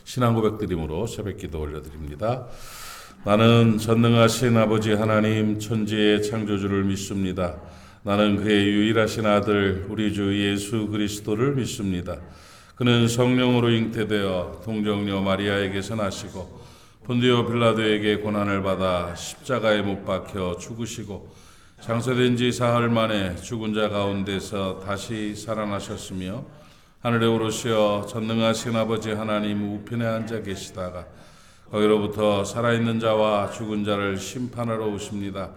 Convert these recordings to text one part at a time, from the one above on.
신앙 고백드림으로 새벽기도 올려드립니다. 나는 전능하신 아버지 하나님 천지의 창조주를 믿습니다. 나는 그의 유일하신 아들 우리 주 예수 그리스도를 믿습니다. 그는 성령으로 잉태되어 동정녀 마리아에게서 나시고 본디오 빌라도에게 고난을 받아 십자가에 못 박혀 죽으시고 장사된 지 사흘 만에 죽은 자 가운데서 다시 살아나셨으며 하늘에 오르시어 전능하신 아버지 하나님 우편에 앉아 계시다가 거기로부터 살아있는 자와 죽은 자를 심판하러 오십니다.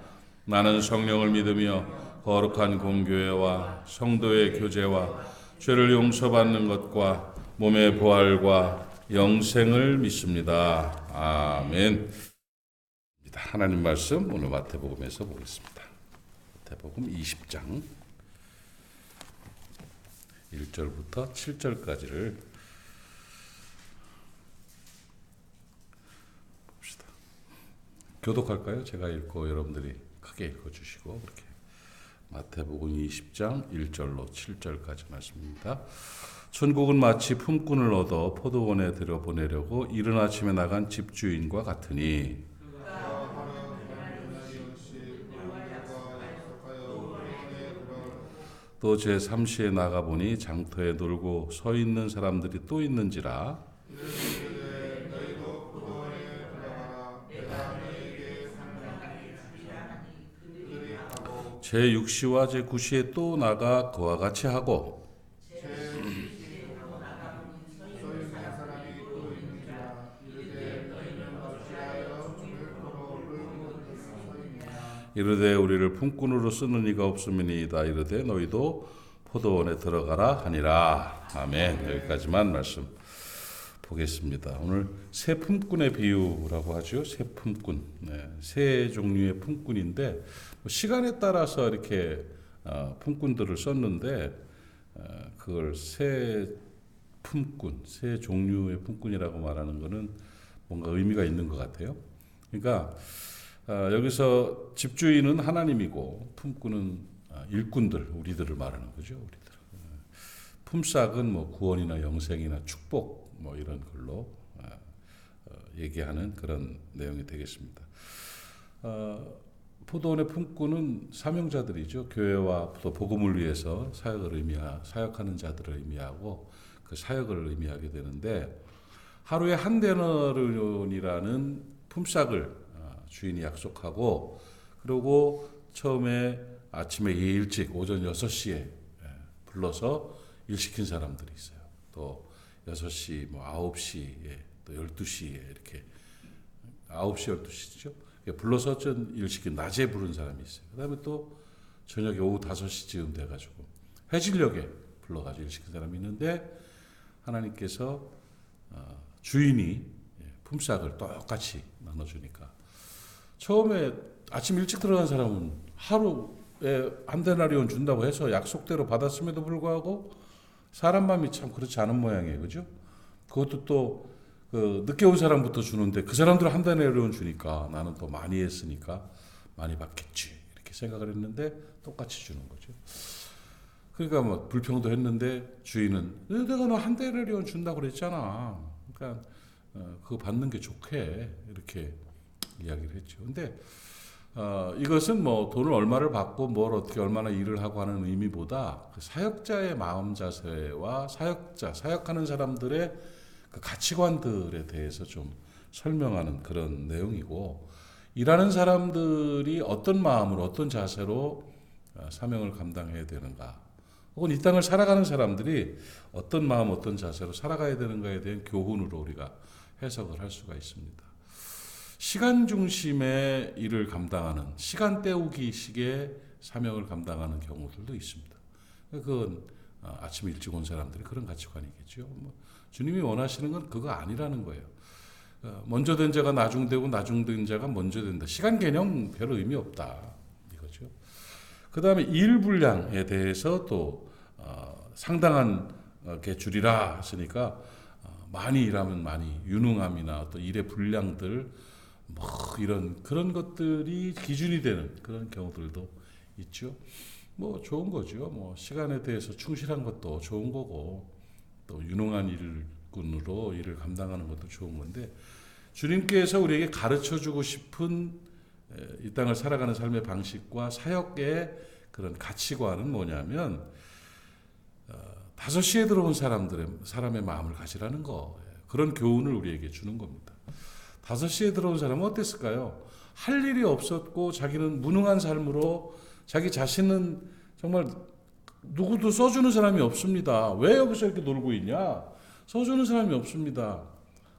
나는 성령을 믿으며 거룩한 공교회와 성도의 교제와 죄를 용서받는 것과 몸의 부활과 영생을 믿습니다. 아멘. 하나님 말씀 오늘 마태복음에서 보겠습니다. 마태복음 20장 1절부터 7절까지를 봅시다. 교독할까요? 제가 읽고 여러분들이 크게 읽어주시고 그렇게. 마태복음 20장 1절로 7절까지 말씀입니다. 천국은 마치 품꾼을 얻어 포도원에 들여보내려고 이른 아침에 나간 집주인과 같으니 또 제3시에 나가보니 장터에 놀고 서 있는 사람들이 또 있는지라 제6시와 제9시에 또 나가 그와 같이 하고 이르되 우리를 품꾼으로 쓰는 이가 없음이니이다. 이르되 너희도 포도원에 들어가라 하니라. 아멘. 여기까지만 말씀 보겠습니다. 오늘 새 품꾼의 비유라고 하죠. 새 품꾼. 네, 새 종류의 품꾼인데 시간에 따라서 이렇게 품꾼들을 썼는데 그걸 새 품꾼, 새 종류의 품꾼이라고 말하는 것은 뭔가 의미가 있는 것 같아요. 그러니까 여기서 집주인은 하나님이고 품꾼은 일꾼들, 우리들을 말하는 거죠. 우리들. 품삯은 뭐 구원이나 영생이나 축복 뭐 이런 걸로 얘기하는 그런 내용이 되겠습니다. 포도원의 품꾼은 사명자들이죠. 교회와 또 복음을 위해서 사역하는 자들을 의미하고 그 사역을 의미하게 되는데 하루에 한 데나리온이라는 품삯을 주인이 약속하고 그리고 처음에 아침에 일찍 오전 6시에 불러서 일 시킨 사람들이 있어요. 또 6시, 뭐 9시에 또 12시에 이렇게 9시, 12시죠. 불러서 일 시킨 낮에 부른 사람이 있어요. 그 다음에 또 저녁에 오후 5시쯤 돼가지고 해질녘에 불러가지고 일 시킨 사람이 있는데 하나님께서 주인이 품삯을 똑같이 나눠주니까 처음에 아침 일찍 들어간 사람은 하루에 한 데나리온 준다고 해서 약속대로 받았음에도 불구하고 사람 마음이 참 그렇지 않은 모양이에요. 그죠? 그것도 또 늦게 온 사람부터 주는데 그 사람들은 한 데나리온 주니까 나는 또 많이 했으니까 많이 받겠지 이렇게 생각을 했는데 똑같이 주는 거죠. 그러니까 뭐 불평도 했는데 주인은 내가 너 한 데나리온 준다고 그랬잖아. 그러니까 그거 받는 게 좋게 이렇게 이야기를 했죠. 근데 이것은 뭐 돈을 얼마를 받고 뭘 어떻게 얼마나 일을 하고 하는 의미보다 그 사역자의 마음 자세와 사역하는 사람들의 그 가치관들에 대해서 좀 설명하는 그런 내용이고 일하는 사람들이 어떤 마음으로 어떤 자세로 사명을 감당해야 되는가 혹은 이 땅을 살아가는 사람들이 어떤 마음 어떤 자세로 살아가야 되는가에 대한 교훈으로 우리가 해석을 할 수가 있습니다. 시간 중심의 일을 감당하는 시간 때우기식의 사명을 감당하는 경우들도 있습니다. 그건 아침 일찍 온 사람들이 그런 가치관이겠죠. 주님이 원하시는 건 그거 아니라는 거예요. 먼저 된 자가 나중되고 나중된 자가 먼저 된다. 시간 개념 별 의미 없다. 이거죠. 그 다음에 일 분량에 대해서 또 상당한 게 줄이라 했으니까 많이 일하면 많이 유능함이나 어떤 일의 분량들 뭐 이런 그런 것들이 기준이 되는 그런 경우들도 있죠. 뭐 좋은 거죠. 뭐 시간에 대해서 충실한 것도 좋은 거고 또 유능한 일꾼 직군으로 일을 감당하는 것도 좋은 건데, 주님께서 우리에게 가르쳐주고 싶은 이 땅을 살아가는 삶의 방식과 사역의 그런 가치관은 뭐냐면 5시에 들어온 사람의 마음을 가지라는 거, 그런 교훈을 우리에게 주는 겁니다. 5시에 들어온 사람은 어땠을까요? 할 일이 없었고 자기는 무능한 삶으로 자기 자신은 정말 누구도 써주는 사람이 없습니다. 왜 여기서 이렇게 놀고 있냐? 써주는 사람이 없습니다.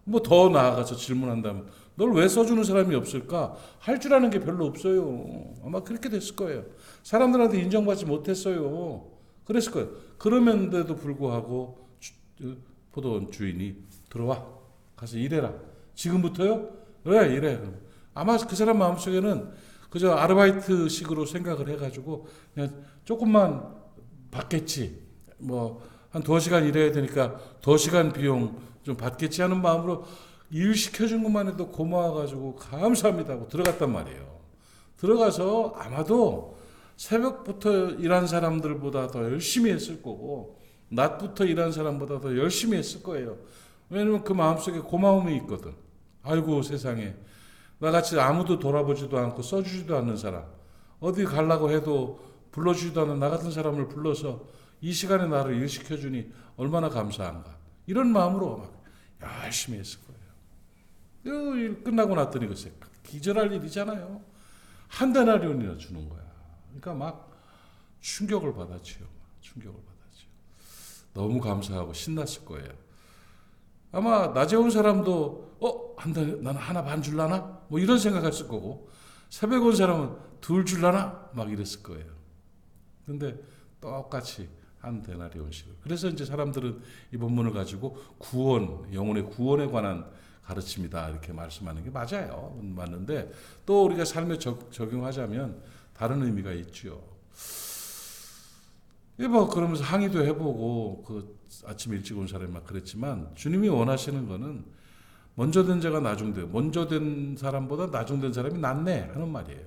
뭐 더 나아가서 질문한다면 널 왜 써주는 사람이 없을까? 할 줄 아는 게 별로 없어요. 아마 그렇게 됐을 거예요. 사람들한테 인정받지 못했어요. 그랬을 거예요. 그러면데도 불구하고 포도원 주인이 들어와 가서 일해라. 지금부터요? 왜 이래? 아마 그 사람 마음속에는 그저 아르바이트식으로 생각을 해가지고 그냥 조금만 받겠지. 뭐 한 2시간 일해야 되니까 2시간 비용 좀 받겠지 하는 마음으로 일 시켜준 것만 해도 고마워가지고 감사합니다 하고 들어갔단 말이에요. 들어가서 아마도 새벽부터 일한 사람들보다 더 열심히 했을 거고 낮부터 일한 사람보다 더 열심히 했을 거예요. 왜냐면 그 마음속에 고마움이 있거든. 아이고 세상에 나같이 아무도 돌아보지도 않고 써주지도 않는 사람, 어디 가려고 해도 불러주지도 않는 나 같은 사람을 불러서 이 시간에 나를 일시켜주니 얼마나 감사한가. 이런 마음으로 막 열심히 했을 거예요. 일 끝나고 났더니 글쎄 기절할 일이잖아요. 한 데나리온이나 주는 거야. 그러니까 막 충격을 받았지요. 너무 감사하고 신났을 거예요. 아마 낮에 온 사람도 나는 하나 반 줄라나? 뭐 이런 생각했을 거고, 새벽에 온 사람은 2 줄라나? 막 이랬을 거예요. 근데 똑같이 한 데나리온씩을. 그래서 이제 사람들은 이 본문을 가지고 구원, 영혼의 구원에 관한 가르침이다 이렇게 말씀하는 게 맞아요. 맞는데 또 우리가 삶에 적용하자면 다른 의미가 있죠. 뭐 그러면서 항의도 해보고 그 아침 일찍 온 사람이 막 그랬지만 주님이 원하시는 거는 먼저 된 자가 나중돼. 먼저 된 사람보다 나중된 사람이 낫네 하는 말이에요.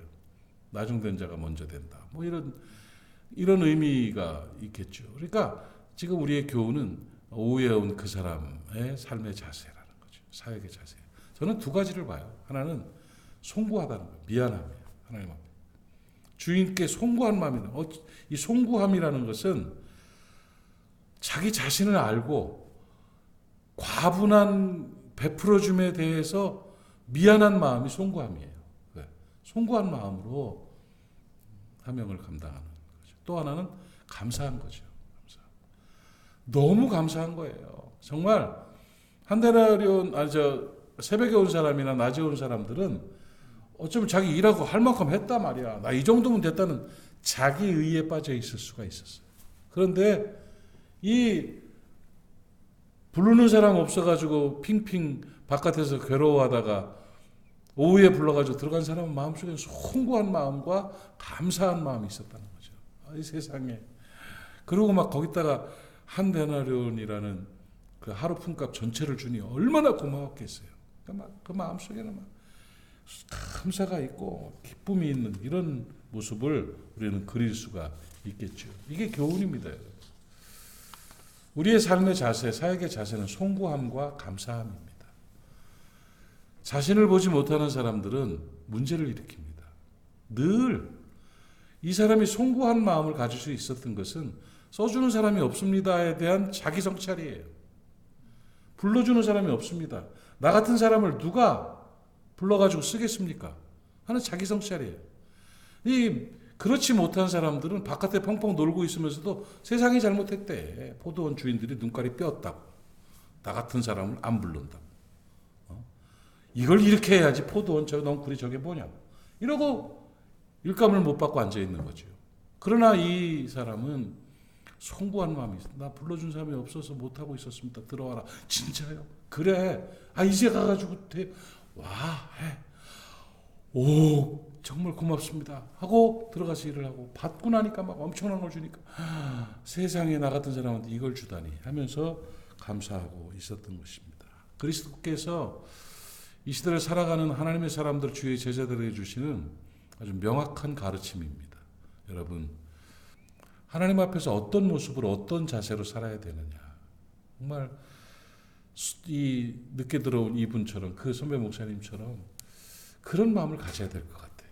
나중된 자가 먼저 된다. 뭐 이런 의미가 있겠죠. 그러니까 지금 우리의 교훈은 오후에 온 그 사람의 삶의 자세라는 거죠. 사역의 자세. 저는 2가지를 봐요. 하나는 송구하다는 거예요. 미안함이에요. 하나님 앞에. 주인께 송구한 마음이다. 이 송구함이라는 것은 자기 자신을 알고 과분한 베풀어줌에 대해서 미안한 마음이 송구함이에요. 송구한 마음으로 사명을 감당하는 거죠. 또 하나는 감사한 거죠. 너무 감사한 거예요. 정말 한 데나리온 새벽에 온 사람이나 낮에 온 사람들은 어쩌면 자기 일하고 할 만큼 했단 말이야. 나 이 정도면 됐다는 자기 의에 빠져 있을 수가 있었어요. 그런데 이 부르는 사람 없어가지고 핑핑 바깥에서 괴로워하다가 오후에 불러가지고 들어간 사람은 마음속에 송구한 마음과 감사한 마음이 있었다는 거죠. 이 세상에. 그리고 막 거기다가 한 데나리온이라는 그 하루 품값 전체를 주니 얼마나 고마웠겠어요. 그 마음속에는 막 감사가 있고 기쁨이 있는 이런 모습을 우리는 그릴 수가 있겠죠. 이게 교훈입니다. 우리의 삶의 자세, 사역의 자세는 송구함과 감사함입니다. 자신을 보지 못하는 사람들은 문제를 일으킵니다. 늘 이 사람이 송구한 마음을 가질 수 있었던 것은 써주는 사람이 없습니다에 대한 자기 성찰이에요. 불러주는 사람이 없습니다. 나 같은 사람을 누가 불러가지고 쓰겠습니까? 하는 자기 성찰이에요. 그렇지 못한 사람들은 바깥에 펑펑 놀고 있으면서도 세상이 잘못했대. 포도원 주인들이 눈깔이 뼈었다고. 나 같은 사람을 안 부른다고. 이걸 이렇게 해야지 포도원 저 넝쿨이 저게 뭐냐고. 이러고 일감을 못 받고 앉아있는 거죠. 그러나 이 사람은 송구한 마음이 있어. 나 불러준 사람이 없어서 못하고 있었습니다. 들어와라. 진짜요? 그래. 이제 가가지고 와 해. 오 정말 고맙습니다 하고 들어가서 일을 하고 받고 나니까 막 엄청난 걸 주니까 세상에 나 같은 사람한테 이걸 주다니 하면서 감사하고 있었던 것입니다. 그리스도께서 이 시대를 살아가는 하나님의 사람들 주의 제자들에게 주시는 아주 명확한 가르침입니다. 여러분 하나님 앞에서 어떤 모습으로 어떤 자세로 살아야 되느냐. 정말 이 늦게 들어온 이분처럼 그 선배 목사님처럼 그런 마음을 가져야 될 것 같아요.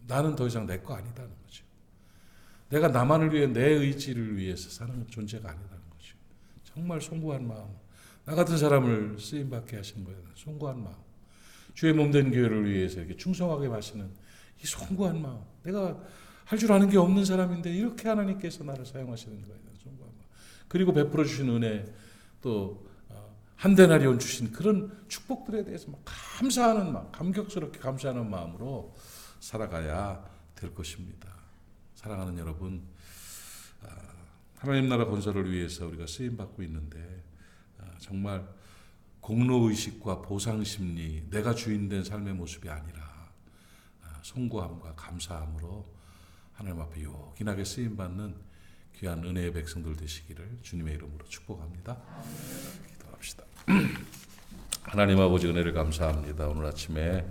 나는 더 이상 내 거 아니다는 거죠. 내가 나만을 위해 내 의지를 위해서 사는 존재가 아니다는 거죠. 정말 송구한 마음. 나 같은 사람을 쓰임받게 하시는 거예요. 송구한 마음. 주의 몸된 교회를 위해서 이렇게 충성하게 마시는 이 송구한 마음. 내가 할 줄 아는 게 없는 사람인데 이렇게 하나님께서 나를 사용하시는 거예요. 송구한 마음. 그리고 베풀어 주신 은혜 또 한 데나리온 주신 그런 축복들에 대해서 막 감사하는 마음, 감격스럽게 감사하는 마음으로 살아가야 될 것입니다. 사랑하는 여러분, 하나님 나라 건설을 위해서 우리가 쓰임받고 있는데 정말 공로의식과 보상심리, 내가 주인된 삶의 모습이 아니라 송구함과 감사함으로 하나님 앞에 요긴하게 쓰임받는 귀한 은혜의 백성들 되시기를 주님의 이름으로 축복합니다. 기도합시다. 하나님 아버지 은혜를 감사합니다. 오늘 아침에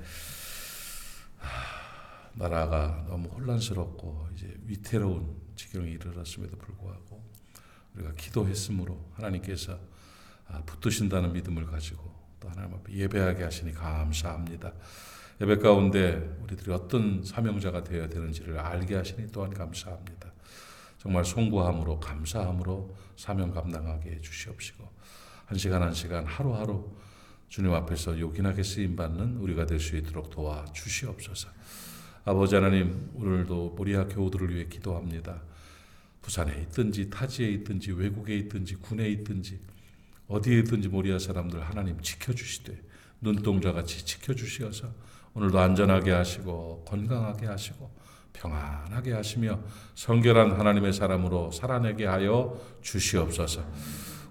나라가 너무 혼란스럽고 이제 위태로운 지경에 이르렀음에도 불구하고 우리가 기도했으므로 하나님께서 붙드신다는 믿음을 가지고 또 하나님 앞에 예배하게 하시니 감사합니다. 예배 가운데 우리들이 어떤 사명자가 되어야 되는지를 알게 하시니 또한 감사합니다. 정말 송구함으로 감사함으로 사명 감당하게 해주시옵시고 한 시간 한 시간 하루하루 주님 앞에서 요긴하게 쓰임받는 우리가 될 수 있도록 도와주시옵소서. 아버지 하나님, 오늘도 모리아 교우들을 위해 기도합니다. 부산에 있든지 타지에 있든지 외국에 있든지 군에 있든지 어디에 있든지 모리아 사람들 하나님 지켜주시되 눈동자같이 지켜주시어서 오늘도 안전하게 하시고 건강하게 하시고 평안하게 하시며 성결한 하나님의 사람으로 살아내게 하여 주시옵소서.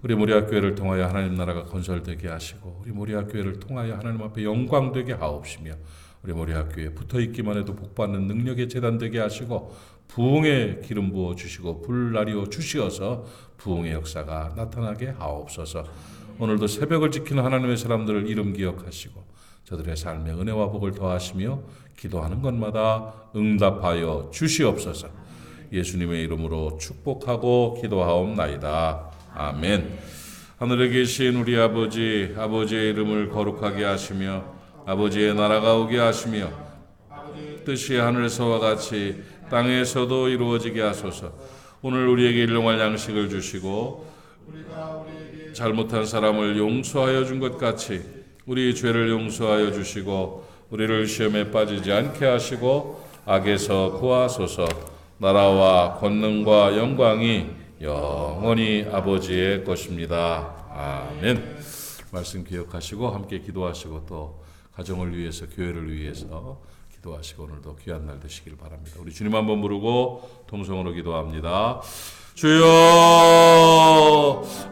우리 모리아 교회를 통하여 하나님 나라가 건설되게 하시고 우리 모리아 교회를 통하여 하나님 앞에 영광되게 하옵시며 우리 모리아 교회에 붙어있기만 해도 복받는 능력의 재단 되게 하시고 부흥의 기름 부어 주시고 불나리어 주시어서 부흥의 역사가 나타나게 하옵소서. 오늘도 새벽을 지키는 하나님의 사람들을 이름 기억하시고 저들의 삶에 은혜와 복을 더하시며 기도하는 것마다 응답하여 주시옵소서. 예수님의 이름으로 축복하고 기도하옵나이다. 아멘. 하늘에 계신 우리 아버지, 아버지의 이름을 거룩하게 하시며 아버지의 나라가 오게 하시며 뜻이 하늘에서와 같이 땅에서도 이루어지게 하소서. 오늘 우리에게 일용할 양식을 주시고 잘못한 사람을 용서하여 준 것 같이 우리 죄를 용서하여 주시고 우리를 시험에 빠지지 않게 하시고 악에서 구하소서. 나라와 권능과 영광이 영원히 아버지의 것입니다. 아멘. 말씀 기억하시고 함께 기도하시고 또 가정을 위해서 교회를 위해서 기도하시고 오늘도 귀한 날 되시길 바랍니다. 우리 주님 한번 부르고 통성으로 기도합니다. 주여,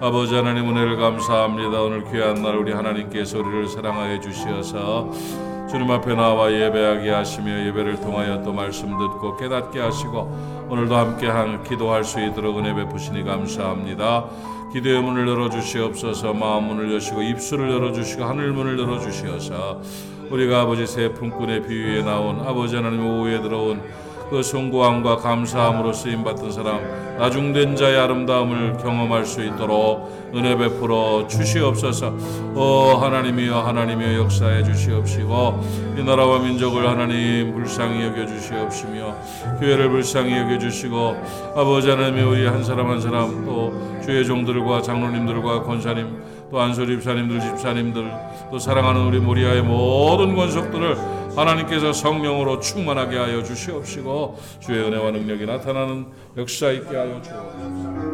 아버지 하나님 은혜를 감사합니다. 오늘 귀한 날 우리 하나님께서 우리를 사랑하여 주시어서 주님 앞에 나와 예배하게 하시며 예배를 통하여 또 말씀 듣고 깨닫게 하시고 오늘도 함께 기도할 수 있도록 은혜 베푸시니 감사합니다. 기도의 문을 열어주시옵소서. 마음 문을 여시고 입술을 열어주시고 하늘 문을 열어주시어서 우리가 아버지 새 품꾼의 비유에 나온 아버지 하나님 오후에 들어온 그 송구함과 감사함으로 쓰임받던 사람 나중된 자의 아름다움을 경험할 수 있도록 은혜 베풀어 주시옵소서. 하나님이여 하나님이여 역사해 주시옵시고 이 나라와 민족을 하나님 불쌍히 여겨 주시옵시며 교회를 불쌍히 여겨 주시고 아버지 하나님이 우리 한 사람 한 사람 또 주의 종들과 장로님들과 권사님 또 안소리 집사님들 집사님들 또 사랑하는 우리 모리아의 모든 권속들을 하나님께서 성령으로 충만하게 하여 주시옵시고 주의 은혜와 능력이 나타나는 역사 있게 하여 주옵소서.